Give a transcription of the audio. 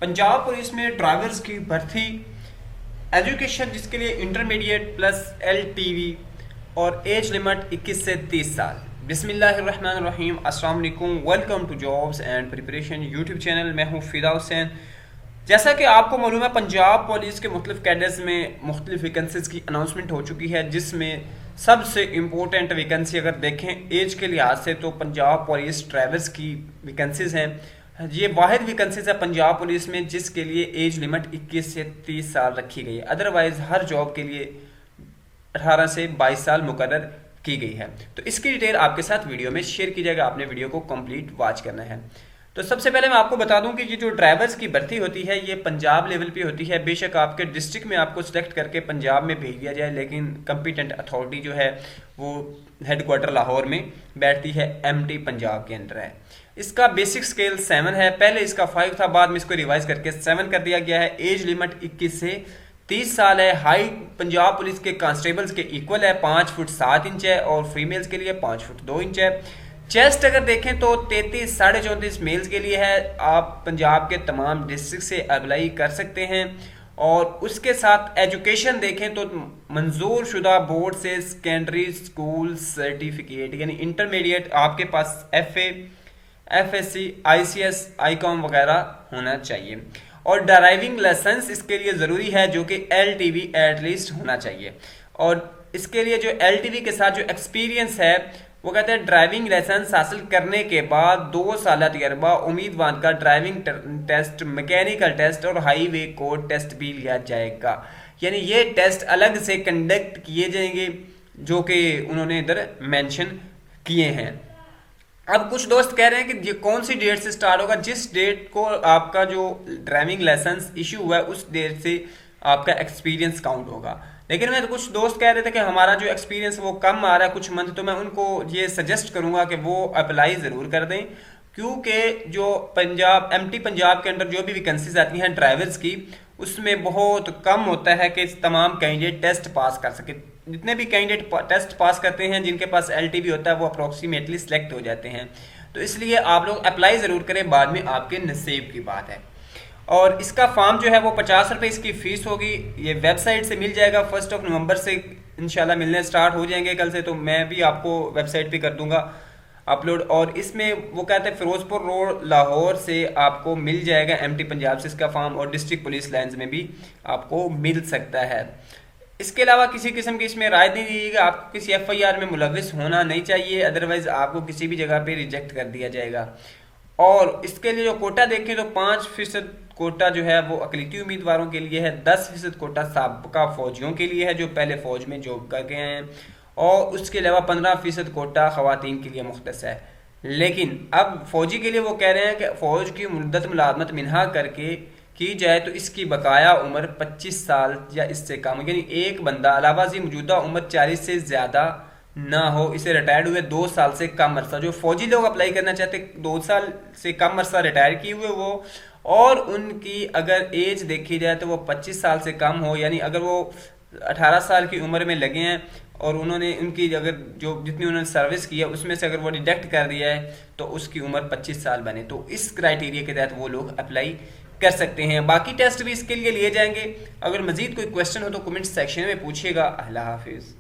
Punjab police में drivers की भर्ती, एजुकेशन जिसके लिए इंटरमीडिएट प्लस LTV और एज लिमिट 21 से 30 साल। बिस्मिल्लाहिर्रहमानिर्रहीम, अस्सलाम वालेकुम, welcome to jobs and preparation YouTube channel. मैं हूँ फिदा हुसैन। जैसा कि आपको मालूम है, पंजाब पुलिस के मुख्तलिफ कैडर्स में मुख्तलिफ वैकेंसीज की अनाउंसमेंट हो चुकी है, जिसमें सबसे इम्पोर्टेंट वैकेंसी अगर देखें एज के लिहाज से तो पंजाब पुलिस ड्राइवर्स की वैकेंसीज हैं। ये वाहिद वैकेंसीज है पंजाब पुलिस में जिसके लिए एज लिमिट 21 से 30 साल रखी गई है। अदरवाइज हर जॉब के लिए 18 से 22 साल मुकर्रर की गई है। तो इसकी डिटेल आपके साथ वीडियो में शेयर की जाएगा, आपने वीडियो को कंप्लीट वॉच करना है। तो सबसे पहले मैं आपको बता दूं कि ये जो ड्राइवर्स की भर्ती होती है ये पंजाब लेवल पे होती है। बेशक आपके डिस्ट्रिक्ट में आपको सिलेक्ट करके पंजाब में भेज दिया जाए, लेकिन कंपिटेंट अथॉरिटी जो है वो हेडक्वार्टर लाहौर में बैठती है, MT पंजाब के अंदर है। इसका बेसिक स्केल 7 है। पहले इसका 5 था, बाद में इसको रिवाइज करके 7 कर दिया गया है। एज लिमिट 21 से 30 साल है। हाइट पंजाब पुलिस के कांस्टेबल्स के इक्वल है, 5 फुट 7 इंच है, और फीमेल्स के लिए 5 फुट 2 इंच है। चेस्ट अगर देखें तो 33 साढ़े 34 मेल्स के लिए है। आप पंजाब के तमाम डिस्ट्रिक्ट से अप्लाई कर सकते हैं। और उसके साथ एजुकेशन देखें तो मंजूर शुदा बोर्ड से सेकेंडरी स्कूल सर्टिफिकेट यानी इंटरमीडिएट आपके पास FA, FSC, ICS, ICOM वगैरह होना चाहिए। और ड्राइविंग लाइसेंस इसके लिए ज़रूरी है, जो कि LTV एटलीस्ट होना चाहिए। और इसके लिए जो LTV के साथ जो एक्सपीरियंस है वो कहते हैं ड्राइविंग लाइसेंस हासिल करने के बाद 2 साल तजर्बा उम्मीदवार का ड्राइविंग टेस्ट, मैकेनिकल टेस्ट और हाईवे कोड टेस्ट भी लिया जाएगा। यानी ये टेस्ट अलग से कंडक्ट किए जाएंगे, जो कि उन्होंने इधर मेंशन किए हैं। अब कुछ दोस्त कह रहे हैं कि ये कौन सी डेट से स्टार्ट होगा। जिस डेट को आपका जो ड्राइविंग लाइसेंस इशू हुआ है उस डेट से आपका एक्सपीरियंस काउंट होगा। लेकिन मैं तो कुछ दोस्त कह रहे थे कि हमारा जो एक्सपीरियंस वो कम आ रहा है कुछ मंथ, तो मैं उनको ये सजेस्ट करूंगा कि वो अप्लाई ज़रूर कर दें, क्योंकि जो MT पंजाब के अंदर जो भी वैकेंसीज आती हैं ड्राइवर्स की, उसमें बहुत कम होता है कि तमाम कैंडिडेट टेस्ट पास कर सके। जितने भी कैंडिडेट टेस्ट पास करते हैं जिनके पास LTV होता है वो अप्रोक्सीमेटली सिलेक्ट हो जाते हैं। तो इसलिए आप लोग अप्लाई ज़रूर करें, बाद में आपके नसीब की बात है। और इसका फॉर्म जो है वो 50 रुपये इसकी फ़ीस होगी। ये वेबसाइट से मिल जाएगा। 1 नवंबर से इंशाल्लाह मिलने स्टार्ट हो जाएंगे कल से, तो मैं भी आपको वेबसाइट पे कर दूंगा अपलोड। और इसमें वो कहते हैं फिरोजपुर रोड लाहौर से आपको मिल जाएगा MT पंजाब से इसका फॉर्म, और डिस्ट्रिक्ट पुलिस लाइन्स में भी आपको मिल सकता है। इसके अलावा किसी किस्म की इसमें राय नहीं दीजिएगा। आपको किसी FIR में मुलविस होना नहीं चाहिए, अदरवाइज आपको किसी भी जगह पे रिजेक्ट कर दिया जाएगा। और इसके लिए जो कोटा देखें तो 5% कोटा जो है वो अकलीती उम्मीदवारों के लिए है, 10% कोटा साबका फौजियों के लिए है जो पहले फौज में जॉब कर गए हैं, और उसके अलावा 15% कोटा खवातीन के लिए मुख्तस है। लेकिन अब फौजी के लिए वो कह रहे हैं कि फौज की मुद्दत मुलाजमत मिन्हा करके की जाए तो इसकी बकाया उम्र 25 साल या इससे कम, यानी एक बंदा अलावा से मौजूदा उम्र 40 से ज़्यादा ना हो, इसे रिटायर्ड हुए 2 साल से कम अरसा। जो फौजी लोग अप्लाई करना चाहते 2 साल से कम अरसा रिटायर किए हुए वो, और उनकी अगर एज देखी जाए तो वो 25 साल से कम हो, यानी अगर वो 18 साल की उम्र में लगे हैं और उन्होंने उनकी अगर जो जितनी उन्होंने सर्विस की है उसमें से अगर वो डिडक्ट कर दिया है तो उसकी उम्र 25 साल बने, तो इस क्राइटेरिया के तहत वो लोग अप्लाई कर सकते हैं। बाकी टेस्ट भी इसके लिए लिए जाएंगे। अगर मजीद कोई क्वेश्चन हो तो कमेंट सेक्शन में पूछिएगा। अल्लाह हाफिज़।